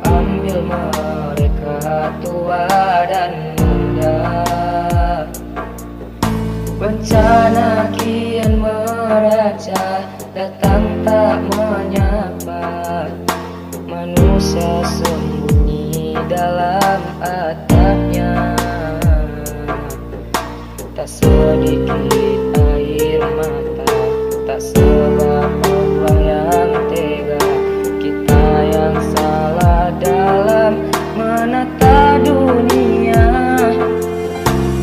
ambil mereka tua dan muda. Bencana kian meraja, datang tak menyapa. Manusia sembunyi dalam atapnya, tak sedikit air mata, tak sebab Allah yang tega, kita yang salah dalam menata dunia.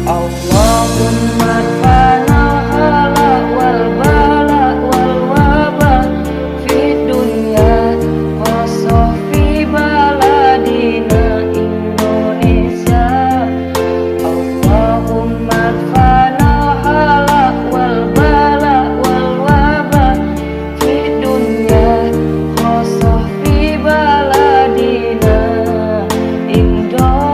Allahumma fana hala wal bala wal wabah fi dunya wa fi baladina Indonesia. Allahumma fana hala wal bala wal wabah fi dunya wa fi baladina Indonesia.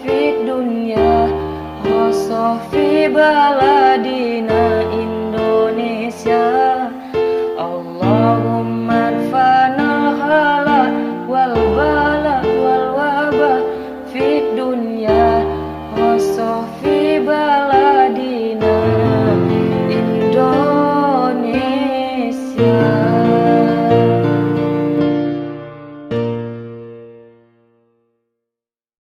Fi dunya wa fi baladina